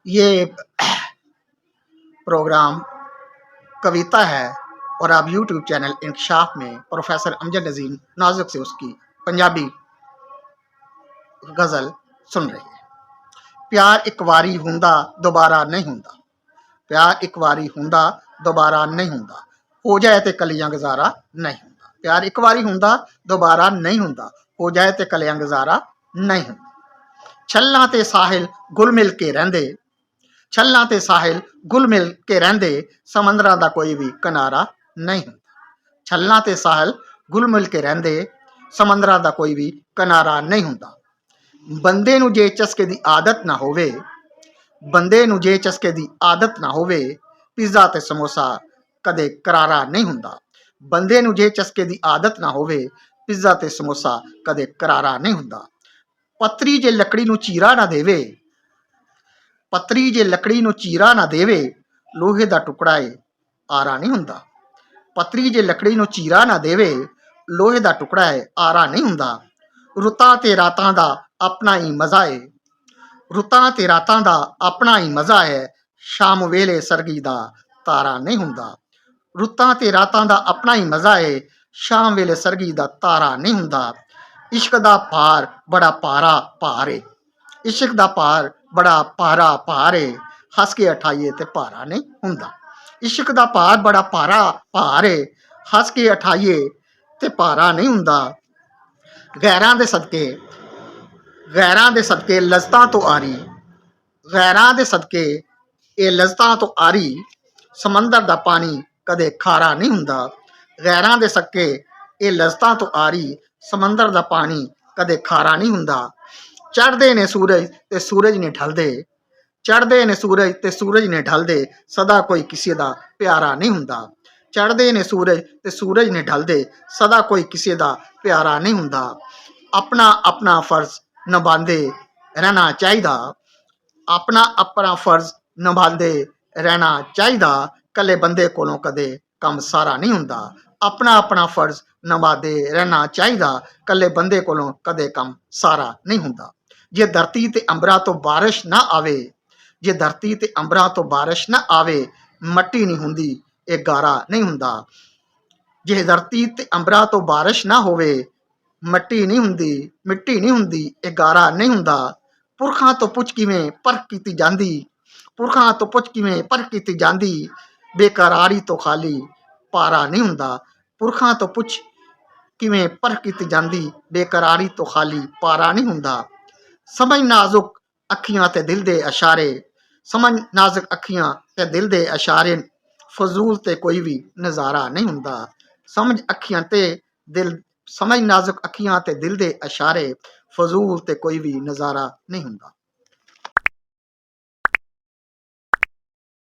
ये प्रोग्राम कविता है और आप यूट्यूब चैनल इंकशाफ में प्रोफेसर अमजद नज़ीम नाजुक से उसकी पंजाबी गज़ल सुन रहे हैं। प्यार एक वारी हुंदा दोबारा नहीं हुंदा, प्यार एक वारी हुंदा दोबारा नहीं हुंदा, हो जाए ते कलियां गुजारा नहीं हुंदा। प्यार एक वारी हुंदा दोबारा नहीं हुंदा, हो जाए ते कलियां गुजारा नहीं हुंदा। छल्लां ते साहिल गुल मिल के रहिंदे, छल्लां ते साहिल गुल मिल के रहिंदे, समंदरां दा कोई भी किनारा नहीं हुंदा। छल्लां ते साहिल गुल मिल के रहिंदे, समंदरां दा कोई भी किनारा नहीं हुंदा। ਬੰਦੇ ਨੂੰ ਜੇ ਚਸਕੇ ਦੀ ਆਦਤ ਨਾ ਹੋਵੇ, ਬੰਦੇ ਨੂੰ ਜੇ ਚਸਕੇ ਦੀ ਆਦਤ ਨਾ ਹੋਵੇ, ਪੀਜ਼ਾ ਤੇ ਸਮੋਸਾ ਕਦੇ ਕਰਾਰਾ ਨਹੀਂ ਹੁੰਦਾ। ਬੰਦੇ ਨੂੰ ਜੇ ਚਸਕੇ ਦੀ ਆਦਤ ਨਾ ਹੋਵੇ, ਪੀਜ਼ਾ ਤੇ ਸਮੋਸਾ ਕਦੇ ਕਰਾਰਾ ਨਹੀਂ ਹੁੰਦਾ। ਪੱਤਰੀ ਜੇ ਲੱਕੜੀ ਨੂੰ ਚੀਰਾ ਨਾ ਦੇਵੇ, ਪੱਤਰੀ ਜੇ ਲੱਕੜੀ ਨੂੰ ਚੀਰਾ ਨਾ ਦੇਵੇ, ਲੋਹੇ ਦਾ ਟੁਕੜਾ ਏ ਆਰਾ ਨਹੀਂ ਹੁੰਦਾ। ਪੱਤਰੀ ਜੇ ਲੱਕੜੀ ਨੂੰ ਚੀਰਾ ਨਾ ਦੇਵੇ, ਲੋਹੇ ਦਾ ਟੁਕੜਾ ਏ ਆਰਾ ਨਹੀਂ ਹੁੰਦਾ। ਰੁੱਤਾਂ ਤੇ ਰਾਤਾਂ ਦਾ अपना ही मज़ा है, रुतां ते रातां दा अपना ही मज़ा है, शाम वेले सरगी दा तारा नहीं हुंदा। रुतां ते रातां दा अपना ही मज़ा है, शाम वेले सरगी दा तारा नहीं हुंदा। इश्क दा पार बड़ा पारा पार है, इश्क दा पार बड़ा पारा पार है, हस के अठाइए ते पारा नहीं हुंदा। इश्क दा पार बड़ा पारा पार है, हस के अठाइए ते पारा नहीं हुंदा। गैरां दे सदके, गैरां दे सदके लज़तां तो आरी, गैरां दे सदके ये लज़तां तो आरी, समंदर दा पानी कदे खारा नहीं हुंदा। गैरां दे सदके ये लज़तां तो आरी, समंदर दा पानी कदे खारा नहीं हुंदा। चढ़दे ने सूरज ते सूरज ने ढलदे, चढ़दे ने सूरज ते सूरज ने ढलदे, सदा कोई किसी दा प्यारा नहीं हुंदा। चढ़दे ने सूरज ते सूरज ने ढलदे, सदा कोई किसी दा प्यारा नहीं हुंदा। अपना अपना फर्ज निभांदे रहना चाहिदा, अपना अपना फर्ज निभांदे रहना चाहिदा, कल्ले बंदे कोलों कदे कम सारा नहीं हुंदा। अपना अपना फर्ज निभांदे रहना चाहिदा, कल्ले बंदे कोलों कदे कम सारा नहीं हुंदा। जे धरती ते अंबरां तो बारिश ना आवे, जे धरती ते अंबरां तो बारिश ना आवे, मट्टी नहीं हुंदी ये गारा नहीं हुंदा। जे धरती ते अंबरां तो बारिश ना होवे, मट्टी नहीं हुंदी मिट्टी नहीं हुंदी ये गारा नहीं हुंदा। पुरखां तो पुछ किवें परख कीती जांदी, पुरखां तो पुछ किवें परख कीती जांदी, बेकरारी तो खाली पारा नहीं हुंदा। पुरखां तो पुछ किवें परख कीती जांदी, बेकरारी तो खाली पारा नहीं हुंदा। समझ नाजुक अखियां ते दिल दे इशारे, समझ नाजुक अखियां ते दिल दे इशारे, फजूल ते कोई भी नज़ारा नहीं हुंदा। समझ अखियां ते दिल, समझ नाजुक अखियां ते दिल दे इशारे, फजूल ते कोई भी नज़ारा नहीं हुंदा।